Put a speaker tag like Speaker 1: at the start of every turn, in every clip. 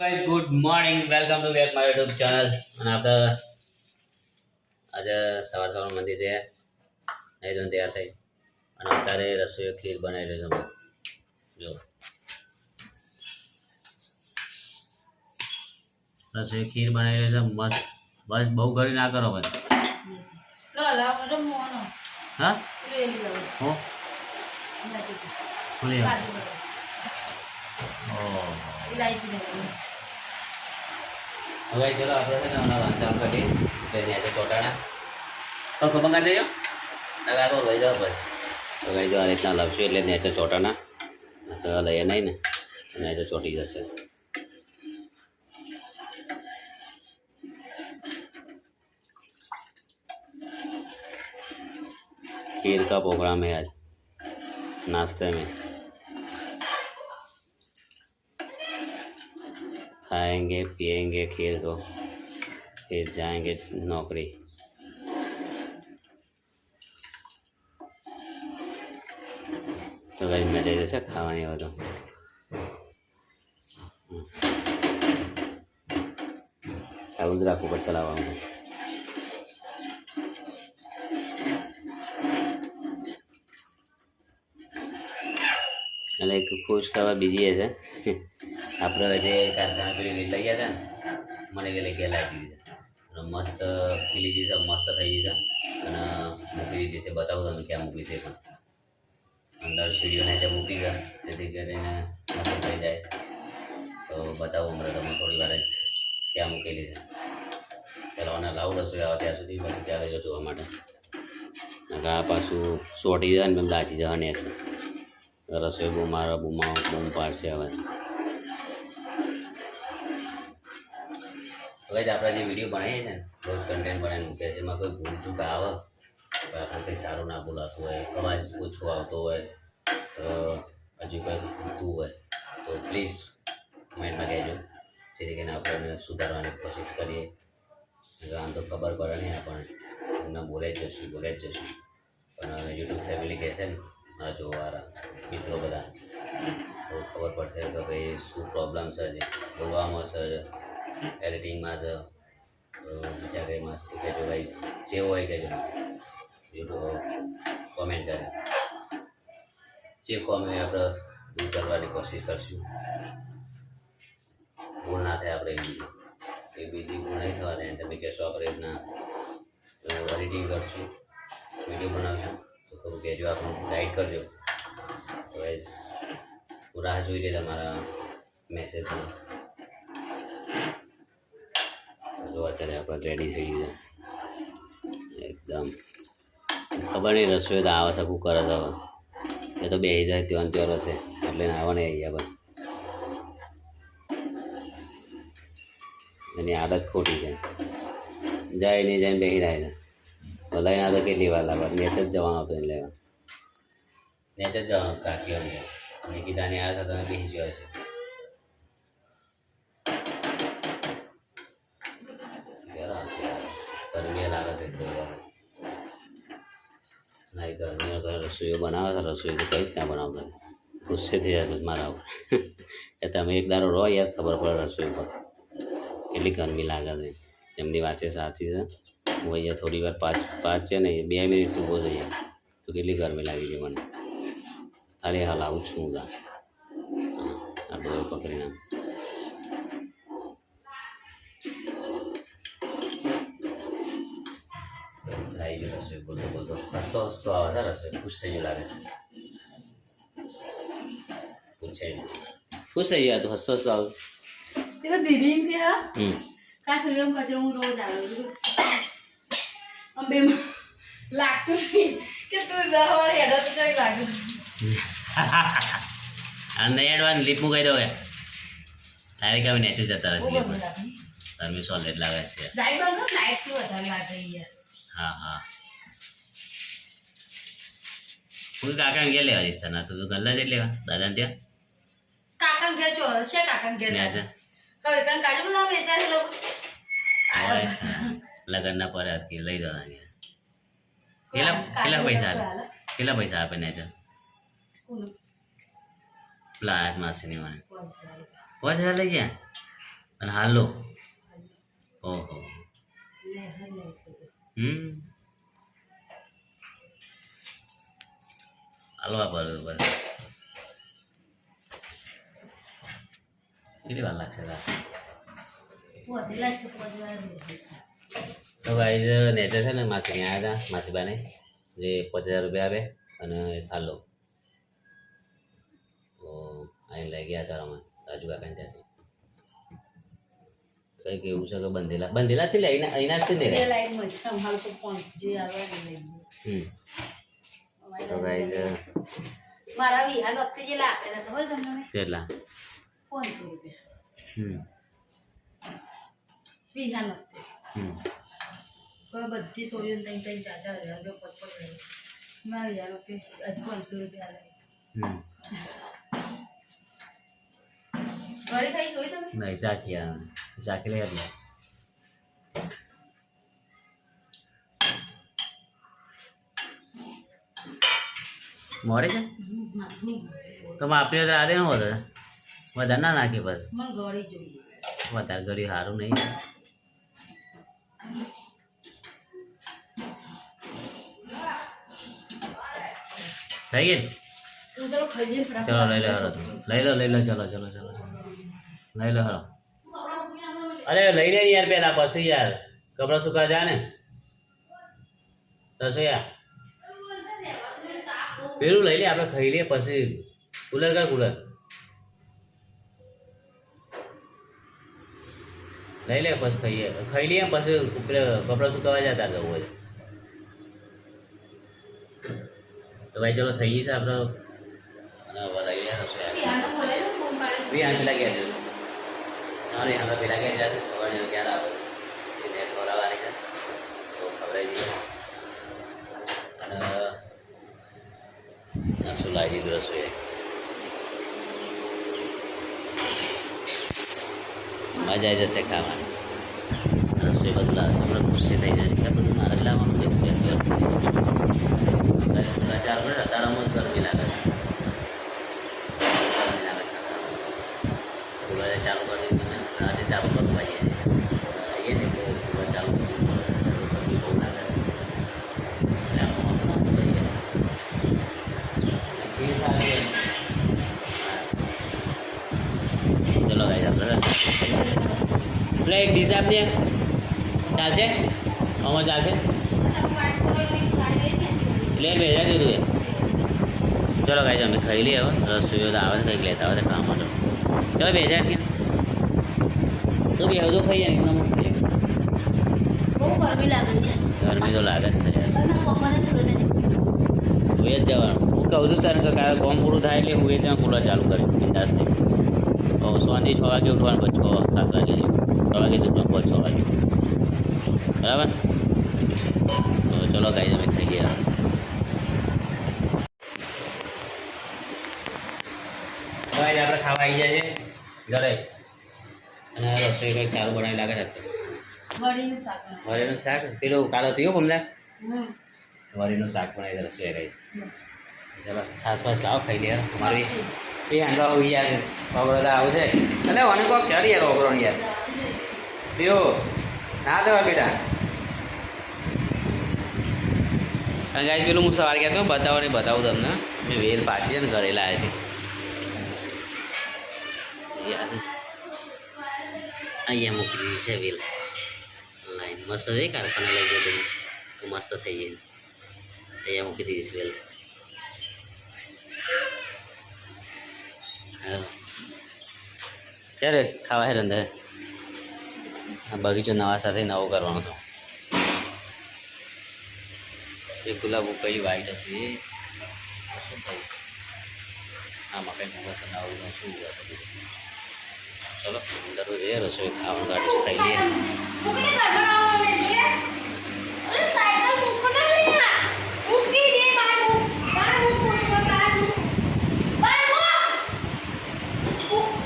Speaker 1: Guys good morning welcome to back my YouTube channel અને આપણે આજે સવારમાં મંદિર છે નહીં તો તૈયાર થઈ અને અત્યારે રસોઈ ખીર બનાવી રહ્યો છું જો રસોઈ ખીર બનાવી રહ્યો છે મસ્ત બસ બહુ ઘડી ના કરો ભાઈ હા હો ખુલી હવે ચલો આપણે છે ને હમણાં વાંચન કરીએ એટલે ત્યાં ચોટાણા તો ખબર કાઢી દેજો લગા તો લઈ જાઓ પછી તો કઈ જો આ રીતના લખશું એટલે નેચે ચોટાણા તો લઈએ નહીં ને નેચે ચોટી જશે खीर का प्रोग्राम है आज नाश्ते में खाएंगे पिएंगे खीर को फिर जाएंगे नौकरी तो भाई मजे जैसे खावानी हो तो साबुन रखो पर चलावा એટલે એક ખુશ કરવા બીજી છે આપણે જે કારખાના પેલી લઈ ગયા હતા ને મને પેલી કે લાગી દીધી છે મસ્ત ખીલી ગઈ છે મસ્ત થઈ ગઈ છે અને મૂકી દીધી છે બતાવું તમે ક્યાં મૂકી છે પણ અંદર સીડીઓ નીચે મૂકી છે જેથી કરીને મસ્ત થઈ જાય તો બતાવું હમણાં તમે થોડી વાર ક્યાં મૂકેલી છે ચાલો અને લાવું રસોઈ આવે ત્યાં સુધી પછી ત્યાં લેજો જોવા માટે આ પાછું સોટી જાય ને લાચી જવાની હશે રસોઈ બૂમારો બૂમ પાડશે હવે જ આપણે જે વિડીયો બનાવીએ છીએ ને રોજ કન્ટેન્ટ બનાવીને મૂકીએ છીએ એમાં કોઈ ભૂલ ચૂક આવે તો આપણે કંઈ સારું ના બોલાતું હોય અવાજ ઓછો આવતો હોય તો હજુ કંઈ ખૂટતું હોય તો પ્લીઝ કમેન્ટમાં કહેજો જેથી કરીને આપણે સુધારવાની કોશિશ કરીએ આમ તો ખબર પડે નહીં આપણને એમને બોલે જ જશું પણ યુટ્યુબ ફેમિલી કહે છે ને મારા જોવાવાળા મિત્રો બધા તો ખબર પડશે કે ભાઈ શું પ્રોબ્લેમ છે બોલવામાં છે એડિટિંગમાં છે બીજા કંઈમાં છે તો કહેજો ભાઈ જે હોય કહેજો યુટ્યુબ કોમેન્ટ કરે જે કોમેન્ટ આપણે દૂર કરવાની કોશિશ કરશું ભૂલ ના થાય આપણે બીજી ભૂલ નહીં થવા દે તમે કહેશો આપણે એના એડિટિંગ કરશું વિડીયો બનાવશું તો થોડું કહેજો આપણને ગાઈડ કરજો તો હું રાહ જોઈ રહી તમારા મેસેજની જો અત્યારે આપણે રેડી થઈ ગયું છે એકદમ ખબર નહીં રસોઈ તો આવા શકું કરે છે હવે એ તો બેસી જાય ત્યાં ત્યાં હશે એટલે આવા નહીં આવી જાય એની આદત ખોટી છે જાય નહીં જઈને બેસી જાય છે લઈને તો કેટલી વાર લાગે નેચ જ જવાનો હતો એને લેવા નેચ જ જવાનો કાકીઓ નિકિતાની આવ્યા હતા તમે બેસી ગયો છે ગરમી લાગે છે તો ના ગરમી ઘર રસોઈઓ બનાવે છે રસોઈ તો કઈ રીતના બનાવતા ગુસ્સે થઈ જાય મારા ઉપર એ તમે એક દારો રહો યાર ખબર પડે રસોઈ પર કેટલી ગરમી લાગે છે એમની વાત છે સાચી છે હું અહીંયા થોડી વાર પાંચ છે ને 2 મિનિટ ઊભો જઈએ તો કેટલી ગરમી લાગી છે મને ખાલી હાલ આવું છું હું આ બધું પકડીને આવી ગયો રસોઈ બોલતો હસતો આવે છે રસોઈ ખુશ થઈ ગયો લાગે ખુશ થઈ ગયા તો હસતો આવે
Speaker 2: દીદી કે કા થયું કચરો હું રોજ આવું અંબે લાગતું નહીં કે તું દવા હેડો તો ચાઈ લાગે
Speaker 1: અને એડવાન્સ લીપ મુકાઈ દો તારે કે નેચે જતા રહે લીપ તમે સોલેટ લાગે છે
Speaker 2: લાઈટ બંધ લાઈટ થી વધારે લાગે યાર
Speaker 1: હા કોઈ કાકા ગયા લેવા જઈશ ના તો ગલ્લા જ લેવા દાદા ત્યાં
Speaker 2: કાકા ઘેર ચો છે કાકા ઘેર
Speaker 1: ન્યા છે
Speaker 2: કાકા કાજુ બધા વેચાય લોકો
Speaker 1: લગન ના પર લઈ જવા કેટલા પૈસા આપે ને છે પેલા માસીની મને 5000 લઈ ગયા અને હાલો ઓહો હાલવા બરોબર કેટલી વાર લાગશે તો ભાઈ નેચર છે ને માસી ત્યાં આવ્યા હતા માસીબાને જે 5000 રૂપિયા આપે અને હાલો તો અહીં લઈ ગયા હતા અમે રાજુ કાકાને ત્યાંથી કંઈક એવું છે કે બંધેલા છે લે અહીંના જ છે ને તો ભાઈ
Speaker 2: મારા વિહાર વખતે જે આપેલા ખબર તમને
Speaker 1: કેટલા
Speaker 2: 500 રૂપિયા વિહાર વખતે કોઈ બધી છોડીઓને 3-4 હજાર રૂપિયા પચપચ મારા વિહાર વખતે 500 રૂપિયા ઘરે થઈ જોઈ તમે
Speaker 1: નહીં ચાખી લે એટલે મોડે છે તો માપીઓ તો આરે ન હોત વધારે ના નાખી બસ
Speaker 2: મને ગળી જોઈએ
Speaker 1: વધારે ઘડી સારું નહીં થઈ ગઈ
Speaker 2: ચલો ખાઈ લઈએ ફટાફટ.
Speaker 1: ચલો લઈ લો હરો લઈ લો ચલો લઈ લો હરો અરે લઈ લે યાર પેલા પછી યાર કપડા સુકા જા ને રસોઈયા પેલું લઈ લે આપણે ખાઈ લઈએ પછી કુલર કુલર લઈ લે પછી ખાઈ લઈએ પછી કપડા સુકાવા જતા જવું હોય તો ભાઈ ચલો થઈ ગઈ છે આપણે અને વધારી ગયા
Speaker 2: વિહારનો બોલે ને ફોન પાડે.
Speaker 1: બી આંટી લાગ્યા છે મારે यहाँ પેલા ગયા જશે ખબર નહીં ક્યારે આવે એને ખવડાવવાની છે તો ખવડાવી દઈએ અને શું લાવી દીધું રસોઈ મજા આવી જશે ખાવાની રસોઈ બધું લાવશે હમણાં ગુસ્સે થઈ જશે કે બધું મારે જ લાવવાનું કેવું કે ચાર મિનિટ અત્યારમાં જ ગરમી લાગે કુલર ચાલુ કરી દીધું રાતે ચાલુ કરવું આવીએ ને કે કુલર ચાલુ ગરમી બહુ લાગે એટલે આપણે લઈએ ચલો ભાઈ આપણે એટલે એક ડીશ આપીએ ચાલશે આમાં ચાલશે એટલે ભેજા કીધું ચલો ગાઈ અમે ખાઈ લઈએ હવે રસોઈઓ તો આવે કંઈક લેતા હોય ખાવા માટે ચલો ભેજા કે તો બી હવે તો ખાઈ જાય એકદમ
Speaker 2: બહુ ગરમી લાગે છે.
Speaker 1: ગરમી તો લાગે જ છે યાર
Speaker 2: અને પપ્પાને થોડું
Speaker 1: હું જ જવાનું હું કહું છું તારે કે કાલે કોમ પૂરું થાય એટલે હું એ ત્યાં કુલર ચાલુ કર્યું બિંદાસથી તો સોંધી 6 વાગે ઉઠવાનું પછી 6-7 વાગે જેવું 6 વાગે ઉઠવાનું પછી 6 વાગે બરાબર તો ચલો ગાઈ અમે ખાઈ લઈએ હવે આપણે ખાવા આવી જાય છે ઘરે અને રસોઈ કંઈક સારું બનાવી લાગે છે
Speaker 2: વળીનું શાક બનાવે.
Speaker 1: વરીનું શાક પેલું કાલે હતું પમલા
Speaker 2: હમ.
Speaker 1: વરીનું શાક બનાવી દે રસોઈ ગઈ ચલો છાસ પાસ ખાઓ ખાઈ લે મારી એ હાંડવા હોઈ યાર ઓગળો તો આવું છે એટલે મને કોક ક્યારે યાર ઓગળો યાર પીઓ ના દેવા બેટા અને ગાય પેલું હું સવાર ગયા તો બતાવું તમને મેં વેલ પાછી છે ને ઘરે લાવે છે યાર અહીંયા મૂકી દીધી છે વેલ લાઈન મસ્ત છે કારખાના લઈ ગયો તો મસ્ત થઈ જાય અહીંયા મૂકી દીધી છે વેલ ક્યારે ખાવા હે અંદર આ બગીચો નવા સાથે નવો કરવાનો હતો એ ગુલાબ કઈ વાઈટ હતી શું થયું આમાં કંઈ મગસ નવું શું હશે બીજું ચલો અંદર એ રસોઈ ખાવાનું ગાડી ખાઈ લઈએ
Speaker 2: મૂકીને કાઢો ના આવે એટલે. અરે સાયકલ મૂકો ના લે આ. મૂકી દે બહાર મૂક. બહાર મૂક, બહાર મૂક. બહાર મૂક.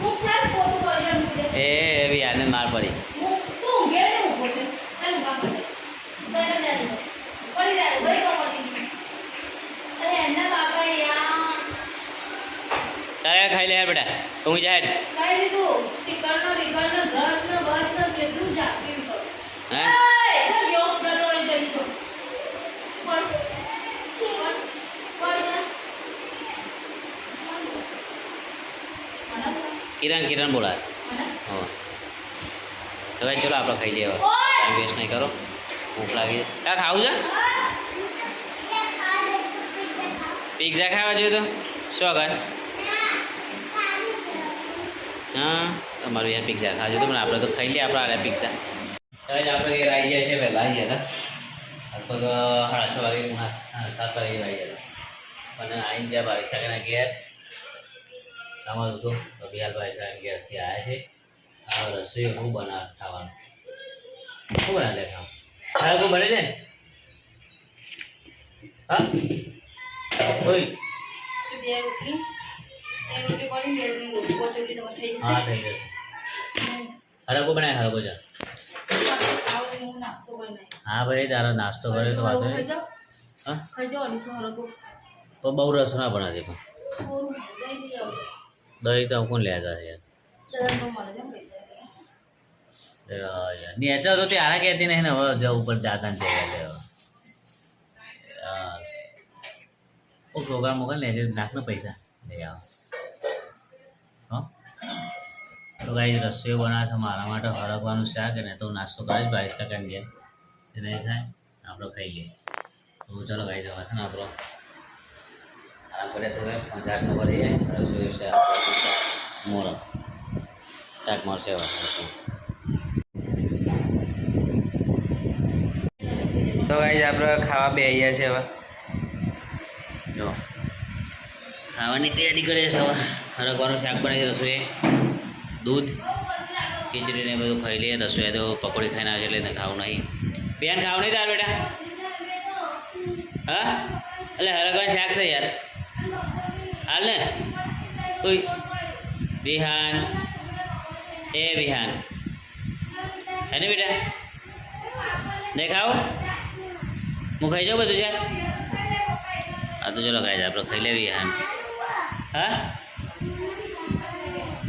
Speaker 2: મૂક ના પોતું કરી દે, મૂકી દે.
Speaker 1: એ એવી આને માર પડી
Speaker 2: મૂક. તું ઊંઘે ને ઊભો છે. ચાલ ઊભા કરી દે. સાયકલ જાય દે. પડી જાય ભાઈ કો પડી ગઈ. અરે એના બાપા યાર
Speaker 1: ચાલ ખાઈ લે યાર બેટા તું જાય
Speaker 2: કઈ દીધું ટીકરનો બ્રશ
Speaker 1: કિરણ બોલાય. હો તો ભાઈ ચલો આપણે ખાઈ લઈએ હવે. ટાઈમ વેસ્ટ નહીં કરો, ભૂખ લાગી છે. કાં ખાવું છે? પિઝા ખાવા જોઈએ તો શું આગળ? હા તમારું યાર પિઝા ખાવા જોઈએ તો પણ આપણે તો ખાઈ લઈએ આપણે આને પિઝા. હવે આપણે ઘેર આવી જાય છે, પહેલાં આવી ગયા હતા લગભગ 6:30 વાગે 7 વાગે આવી ગયા હતા. અને આવીને જ્યાં 22 કાકાના ઘેર કામ હતું તો બિહાર 22 કાકાના ઘેરથી આવ્યા છે. આ રસોઈ હું બનાવશ ખાવાનું. શું બનાવે ખાવ? ખાવા કોઈ બને છે ને? હા ઓય
Speaker 2: બે રોટલી પડી, બે રોટલી કોચોટી તમારે થઈ જશે.
Speaker 1: હા થઈ જશે. હરકો બનાય હરકો છે.
Speaker 2: હું નાસ્તો બનાવી.
Speaker 1: હા ભાઈ તારો નાસ્તો કરે તો વાંધો નહીં. હા
Speaker 2: ખાઈ જાઓ 250 હરકો.
Speaker 1: તો બહુ રસ ના બનાવતી પણ
Speaker 2: થોડું દહીં લઈ આવો.
Speaker 1: દહીં તો કોણ લેતા છે યાર?
Speaker 2: દહીં મળે છે પૈસા
Speaker 1: નેચર તો ત્યારે કહેતી નહીં ને હવે જવું ઉપર જાતા ને ત્યાં યાર ઓ પ્રોગ્રામ મોકલ ને નાખને પૈસા લઈ આવો. હો તો કાંઈ રસોઈ બનાવે છે મારા માટે હરકવાનું શાક ને તો નાસ્તો કરે જ 22 ટકાની ગયા તે નહીં ખાય આપણે ખાઈ લઈએ. તો ચાલો ગાઈ જવા છે ને આપણો આરામ કરીએ તો 5 નંબર એ રસોઈ છે મોરો શાક મળશે તો ગાઈ આપણે ખાવા બે આવ્યા છે હવે. જો ખાવાની તૈયારી કરે છે હવે. હરકવાનું શાક બને છે, રસોઈ દૂધ ખીચડી ને બધું ખાઈ લઈએ. રસોઈ તો પકોડી ખાઈને આવે છે એટલે ખાવું નહીં. બેન ખાવું નહીં તાર બેટા? હા એટલે હરકવાનું શાક છે યાર હાલ ને. કોઈ વિહાન એ વિહાન હે ને બેટા? નહીં ખાવું? હું ખાઈ જાઉં બધું છે? હા તો ચલો ખાઈ જાય આપણે ખાઈ લેવી. હા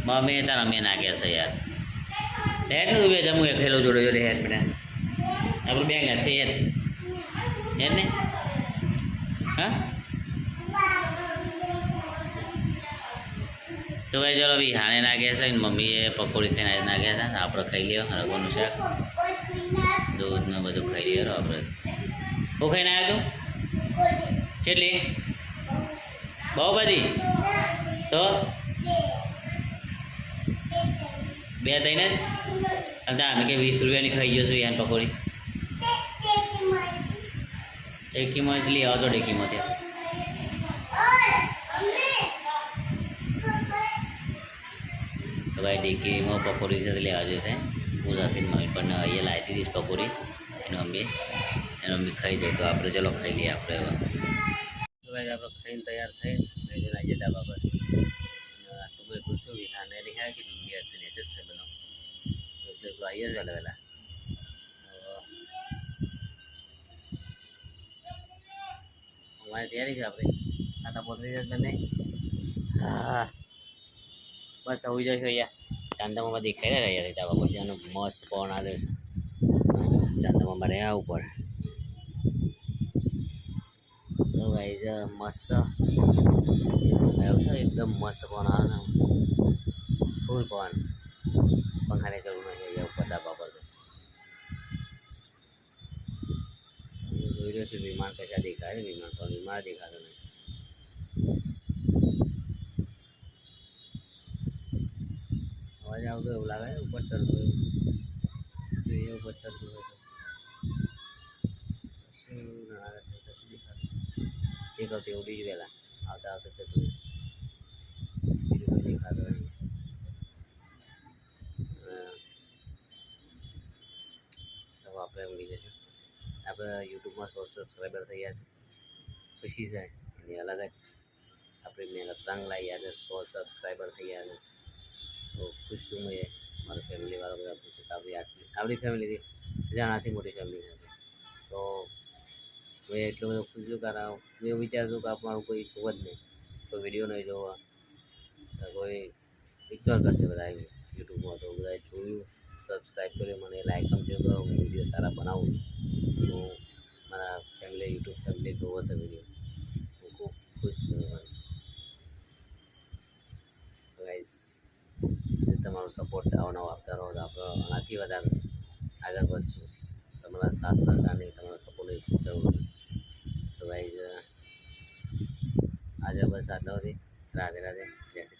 Speaker 1: મમ્મી તારા મેં નાખ્યા છે યાર. હેડ ને બે જમું ખેલો જોડે જોડે હેડ બેટા આપણે બે ઘરથી હેડ હેડ ને. હા તો ભાઈ ચલો ભાઈ હાને નાખ્યા છે ને મમ્મીએ પકોડી ખાઈને નાખ્યા હતા. આપણે ખાઈ લઈએ હરગવાનું શાક દૂધ ને બધું ખાઈ લઈએ. આપણે હું ખાઈને આવ્યો તું કેટલી? બહુ બધી તો 2-3 જ અમે કે 20 રૂપિયાની ખાઈ જશું યાર પકોડી. ટેકીમાં લઈ આવજો ટેકીમાંથી. તો ભાઈ ટેકીમાં પકોડી સાથે લઈ આવજો છે. હું સાથે મમ્મી પણ અહીંયા લાવી દીધીશ પકોડી એનો મમ્મી ખાઈ જાય તો આપણે ચલો ખાઈ લઈએ આપણે હવે. તો ભાઈ આપણે ખાઈને તૈયાર થઈ મેં આવી જાય ધાબા પર. તો ભાઈ પૂછું વિહાને રિહાય કે મમ્મી અત્યારે નેચર છે બનાવ એટલે તો આવી જ વહેલા વહેલા. અમારે તૈયારી છે આપણે ખાતા પોતરી જ બંને. હા બસ હોઈ જશે અહીંયા ચાંદામાં દેખાઈ રહ્યા યાર ધાબા પર ત્યાંનો મસ્ત પવન આવે છે. ચાંદામાં મારે આ ઉપર તો ભાઈ જ મસ્ત આવ્યો છે એકદમ મસ્ત પવન આવે ને ફૂલ પવન. પંખાને ચડવું નથી અહીંયા ઉપર ધાબા પર. જોઈ રહ્યો છું વિમાન કશા દેખાય છે વિમાન પણ વિમાન દેખાતો નહીં. અવાજ આવતો એવું લાગે છે ઉપર ચડતો એવું જોઈએ. ઉપર ચડતું હોય તો શું દેખાતું દેખાતું એવું બીજું વહેલા આવતા આવતા જતું બીજું દેખાતો હોય. તો આપણે ઉડી જશું. આપણે યુટ્યુબમાં 100 સબસ્ક્રાઈબર થઈ ગયા છે. ખુશી છે એની અલગ જ. આપણી મહેનત રંગ લાવી આજે 100 સબસ્ક્રાઈબર થઈ ગયા છે તો ખુશ છું. મેં મારા ફેમિલીવાળા બધા ખુશ છે. આપણી ફેમિલીથી આનાથી મોટી ફેમિલી છે તો મેં એટલો બધો ખુશ છું. કારણ મેં વિચારતું કે મારું કોઈ જોવા જ નહીં, કોઈ વિડીયો નહીં જોવા, કોઈ ઇગ્નોર કરશે બધા યુટ્યુબમાં. તો બધાએ જોયું, સબસ્ક્રાઈબ કર્યું, મને લાઈક પણ કર્યો. હું વિડીયો સારા બનાવું તો મારા ફેમિલી યુટ્યુબ ફેમિલી જોવો છે વિડીયો. હું ખૂબ ખુશ છું. ગાઈઝ તમારો સપોર્ટ આવવાનો આપતા રહો તો આપણે આનાથી વધારે આગળ વધશું. તમારા સાથ સહકારની તમારા સપોર્ટની જરૂર છે. તો ગાઈઝ આજે બસ આટલો હતી. રાધે રાધે, જય શ્રી